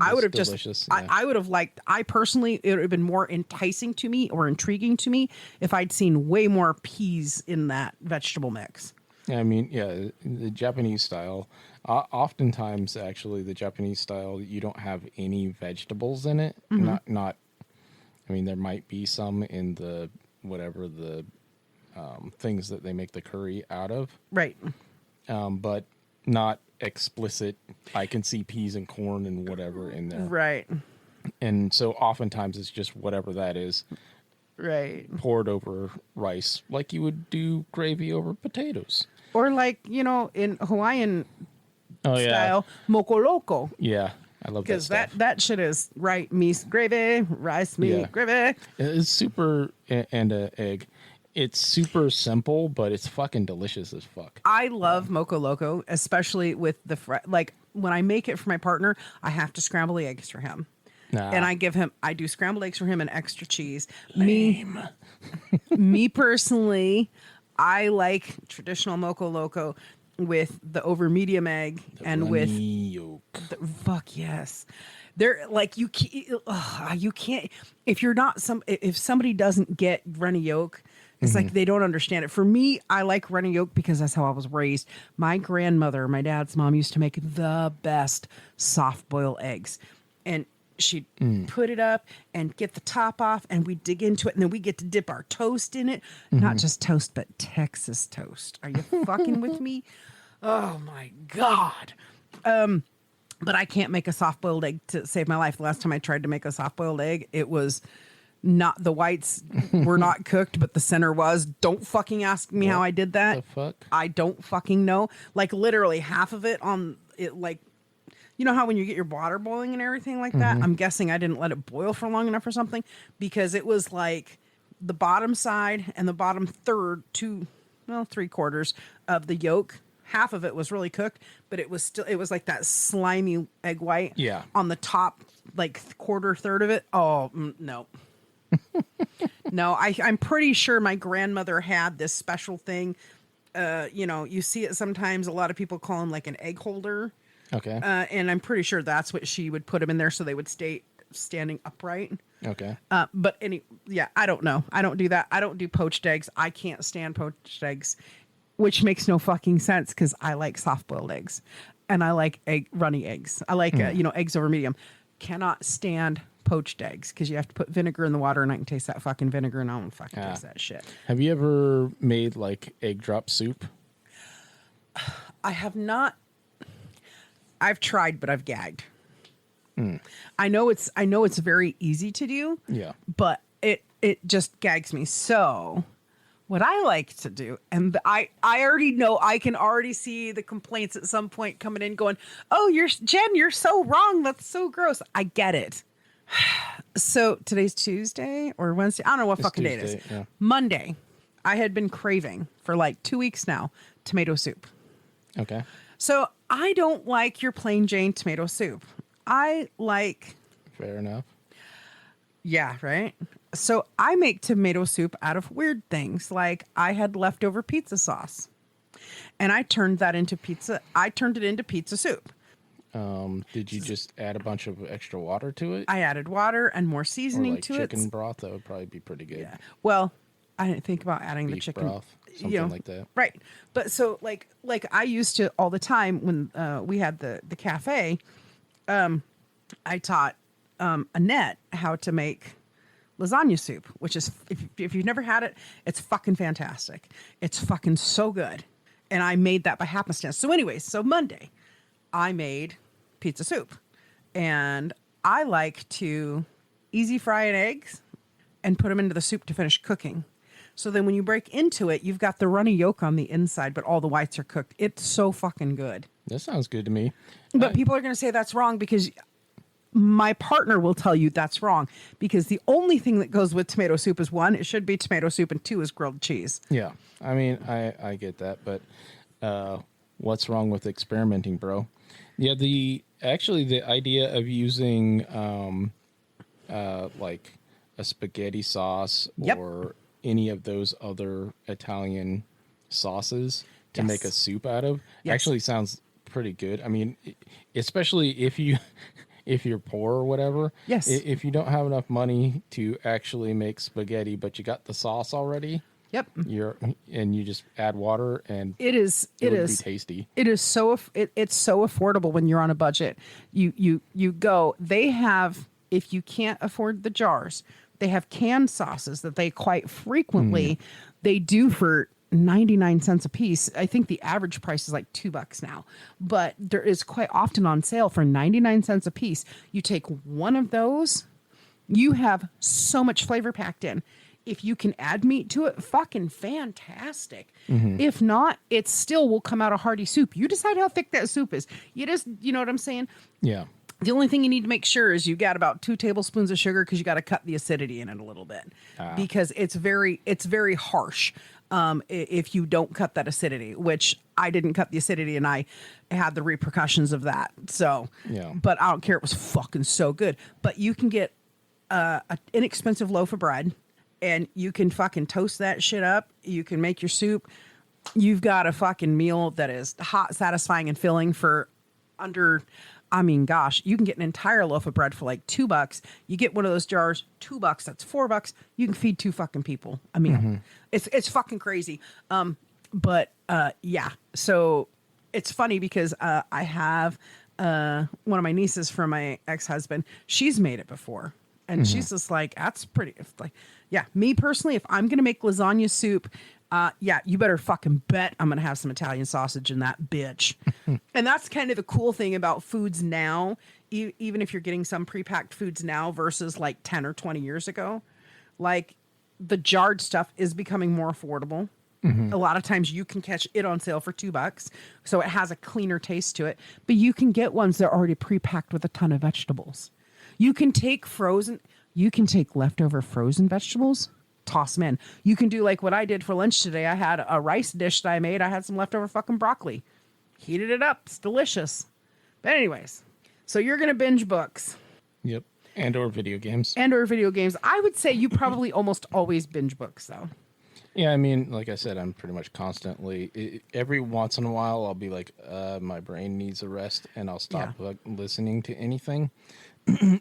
I would have delicious, just, yeah. I would have liked, I personally, it would have been more enticing to me or intriguing to me if I'd seen way more peas in that vegetable mix. I mean, yeah, the Japanese style, oftentimes actually the Japanese style, you don't have any vegetables in it. Not, I mean, there might be some in the, whatever the things that they make the curry out of, Right. but not explicit. I can see peas and corn and whatever in there. Right. And so oftentimes it's just whatever that is Right. poured over rice, like you would do gravy over potatoes. Or like, in Hawaiian Oh, yeah. style, moko loco. Yeah. I love that Because stuff. that shit is right meat gravy, rice meat Yeah. gravy. It's super, and a egg. It's super simple, but it's fucking delicious as fuck. I love moco loco, especially with the like when I make it for my partner, I have to scramble the eggs for him. Nah. And I do scrambled eggs for him and extra cheese. Me personally, I like traditional moco loco with the over medium egg and with Runny yolk. fuck yes. They're like you can't if you're not if somebody doesn't get runny yolk, it's like they don't understand it. For me, I like runny yolk because that's how I was raised. My grandmother, my dad's mom, used to make the best soft boiled eggs, and she'd put it up and get the top off, and we dig into it, and then we get to dip our toast in it. Not just toast, but Texas toast. Are you fucking with me? Oh my God. But I can't make a soft boiled egg to save my life. The last time I tried to make a soft boiled egg, it was not, the whites were not cooked, but the center was. Don't fucking ask me how I did that. The fuck? I don't fucking know. Like literally half of it on it, like, you know how when you get your water boiling and everything like that? I'm guessing I didn't let it boil for long enough or something, because it was like the bottom side and the bottom third, 3/4 of the yolk half of it was really cooked, but it was like that slimy egg white. Yeah. On the top, like quarter third of it. Oh no. No, I'm pretty sure my grandmother had this special thing. You see it sometimes. A lot of people call them like an egg holder. Okay. And I'm pretty sure that's what she would put them in there so they would stay standing upright. Okay. I don't know. I don't do that. I don't do poached eggs. I can't stand poached eggs, which makes no fucking sense because I like soft-boiled eggs and I like runny eggs. I like, eggs over medium. Cannot stand poached eggs because you have to put vinegar in the water and I can taste that fucking vinegar and I don't fucking taste that shit. Have you ever made like egg drop soup? I have not. I've tried, but I've gagged. I know it's very easy to do. Yeah. But it just gags me. So what I like to do, and I already know, I can already see the complaints at some point coming in going, oh, Jen, you're so wrong. That's so gross. I get it. So today's Tuesday or Wednesday. I don't know what fucking day it is. Yeah. Monday. I had been craving for like 2 weeks now tomato soup. Okay. So I don't like your plain Jane tomato soup. I like... Fair enough. Yeah, right? So I make tomato soup out of weird things. Like I had leftover pizza sauce and I turned it into pizza soup. Did you just add a bunch of extra water to it? I added water and more Or seasoning like to chicken it. broth? That would probably be pretty good. Yeah. Well, I didn't think about adding the Beef chicken broth, something like that. Right. But so like I used to all the time when we had the cafe, I taught Annette how to make lasagna soup, which is, if you've never had it, it's fucking fantastic. It's fucking so good. And I made that by happenstance. So anyways, so Monday I made pizza soup and I like to easy fry an eggs and put them into the soup to finish cooking. So then when you break into it, you've got the runny yolk on the inside, but all the whites are cooked. It's so fucking good. That sounds good to me. But people are going to say that's wrong because my partner will tell you that's wrong because the only thing that goes with tomato soup is one, it should be tomato soup, and two is grilled cheese. Yeah. I mean, I get that, but what's wrong with experimenting, bro? Yeah, the idea of using like a spaghetti sauce or any of those other Italian sauces to make a soup out of actually sounds pretty good. I mean, especially if you're poor or whatever. Yes. If you don't have enough money to actually make spaghetti, but you got the sauce already. Yep. You just add water and it would be tasty. It is so it's so affordable when you're on a budget. You go. They have, if you can't afford the jars, they have canned sauces that they quite frequently they do for 99 cents a piece. I think the average price is like $2 now, but there is quite often on sale for 99 cents a piece. You take one of those, you have so much flavor packed in. If you can add meat to it, fucking fantastic. If not, it still will come out a hearty soup. You decide how thick that soup is. You know what I'm saying? Yeah. The only thing you need to make sure is you got about 2 tablespoons of sugar because you got to cut the acidity in it a little bit because it's very harsh if you don't cut that acidity, which I didn't cut the acidity and I had the repercussions of that. So, but I don't care. It was fucking so good. But you can get an inexpensive loaf of bread and you can fucking toast that shit up. You can make your soup. You've got a fucking meal that is hot, satisfying, and filling for under... I mean, gosh, you can get an entire loaf of bread for like $2. You get one of those jars, $2. That's $4. You can feed 2 fucking people a meal. It's fucking crazy. Yeah. So it's funny because I have one of my nieces from my ex-husband. She's made it before, and she's just like, that's pretty. It's like, yeah. Me personally, if I'm gonna make lasagna soup. You better fucking bet I'm going to have some Italian sausage in that bitch. And that's kind of the cool thing about foods now, even if you're getting some pre-packed foods now versus like 10 or 20 years ago. Like the jarred stuff is becoming more affordable. A lot of times you can catch it on sale for $2. So it has a cleaner taste to it. But you can get ones that are already pre-packed with a ton of vegetables. You can take leftover frozen vegetables, toss them in. You can do like what I did for lunch today. I had a rice dish that I made. I had some leftover fucking broccoli. Heated it up. It's delicious. But anyways, so you're going to binge books. Yep. And or video games. And or video games. I would say you probably almost always binge books, though. Yeah, I mean, like I said, I'm pretty much constantly, every once in a while, I'll be like, my brain needs a rest, and I'll stop listening to anything.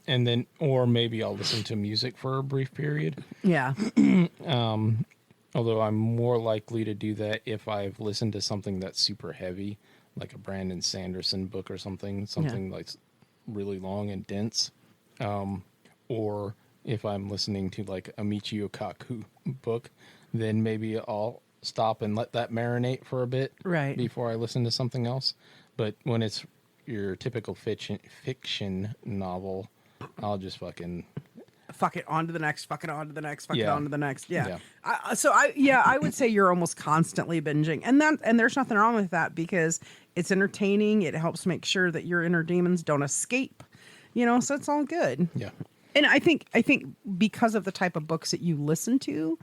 And then, or maybe I'll listen to music for a brief period. Yeah. Although I'm more likely to do that if I've listened to something that's super heavy, like a Brandon Sanderson book or something like really long and dense. Or if I'm listening to like a Michio Kaku book, then maybe I'll stop and let that marinate for a bit before I listen to something else. But when it's your typical fiction novel, I'll just fucking... Fuck it, on to the next, fuck it on to the next, fuck it on to the next. Yeah. Yeah. I would say you're almost constantly binging. And there's nothing wrong with that because it's entertaining. It helps make sure that your inner demons don't escape. So it's all good. Yeah. And I think because of the type of books that you listen to,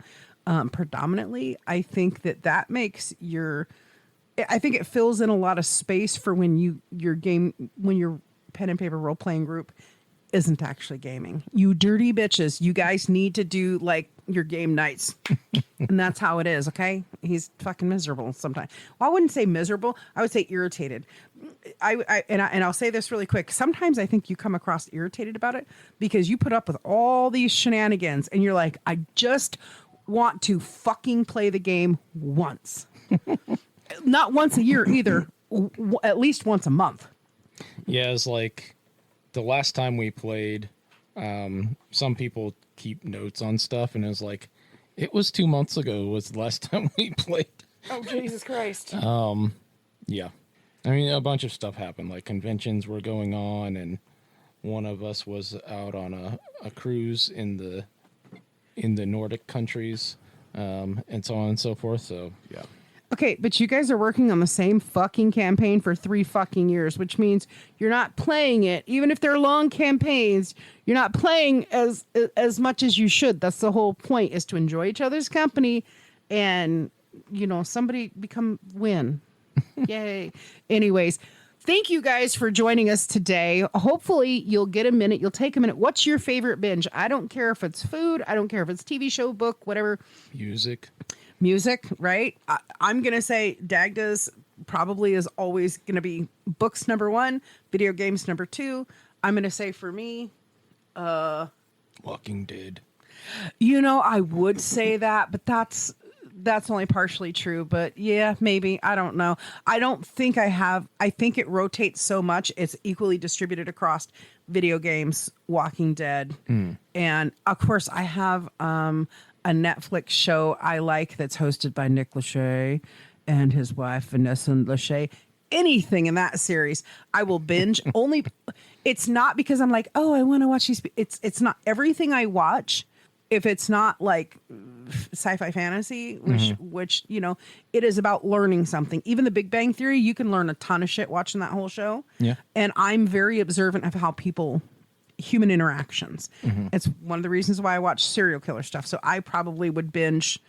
predominantly, I think that makes I think it fills in a lot of space for when your pen and paper role playing group isn't actually gaming. You dirty bitches, you guys need to do like your game nights. And that's how it is, okay? He's fucking miserable sometimes. Well, I wouldn't say miserable. I would say irritated. I'll say this really quick. Sometimes I think you come across irritated about it because you put up with all these shenanigans and you're like, I just want to fucking play the game once. Not once a year either. At least once a month. Yeah, it's like the last time we played, some people keep notes on stuff, and it was like, it was 2 months ago was the last time we played. Oh, Jesus Christ. Yeah. I mean, a bunch of stuff happened, like conventions were going on, and one of us was out on a cruise in the Nordic countries, and so on and so forth, so, yeah. Okay, but you guys are working on the same fucking campaign for 3 fucking years, which means you're not playing it. Even if they're long campaigns, you're not playing as much as you should. That's the whole point, is to enjoy each other's company and, somebody win. Yay. Anyways, thank you guys for joining us today. Hopefully you'll get a minute. You'll take a minute. What's your favorite binge? I don't care if it's food. I don't care if it's TV show, book, whatever. Music, right? I'm going to say Dagda's probably is always going to be books number 1, video games number 2. I'm going to say for me, Walking Dead. I would say that, but that's only partially true. But yeah, maybe. I don't know. I don't think I think it rotates so much. It's equally distributed across video games, Walking Dead. And of course I have, a Netflix show I like that's hosted by Nick Lachey and his wife, Vanessa Lachey. Anything in that series, I will binge. Only, it's not because I'm like, oh, I want to watch these. It's not everything I watch. If it's not like sci-fi fantasy, which it is about learning something. Even The Big Bang Theory, you can learn a ton of shit watching that whole show. Yeah. And I'm very observant of how human interactions. It's one of the reasons why I watch serial killer stuff. So I probably would binge,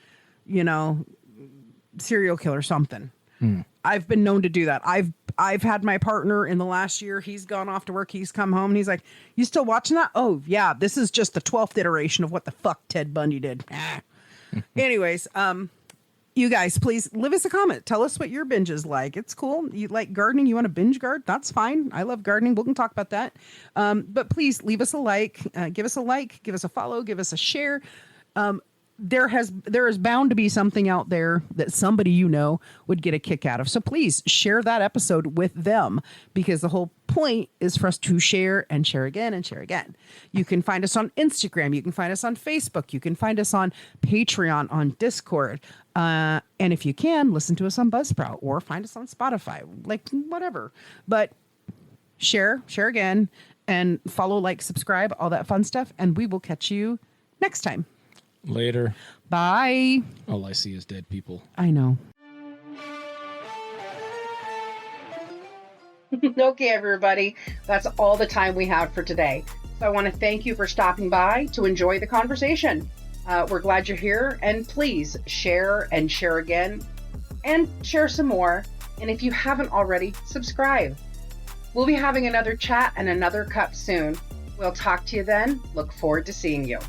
serial killer something. I've been known to do that. I've had my partner in the last year. He's gone off to work. He's come home and he's like, "You still watching that?" "Oh yeah, this is just the 12th iteration of what the fuck Ted Bundy did." Anyways, you guys, please leave us a comment. Tell us what your binge is like. It's cool. You like gardening? You want to binge guard? That's fine. I love gardening. We can talk about that. But please leave us a like. Give us a follow. Give us a share. There is bound to be something out there that somebody would get a kick out of. So please share that episode with them, because the whole point is for us to share and share again and share again. You can find us on Instagram. You can find us on Facebook. You can find us on Patreon, on Discord. And if you can, listen to us on Buzzsprout or find us on Spotify, like whatever. But share again, and follow, like, subscribe, all that fun stuff. And we will catch you next time. Later. Bye. All I see is dead people. I know. Okay, everybody. That's all the time we have for today. So I want to thank you for stopping by to enjoy the conversation. We're glad you're here. And please share and share again and share some more. And if you haven't already, subscribe. We'll be having another chat and another cup soon. We'll talk to you then. Look forward to seeing you.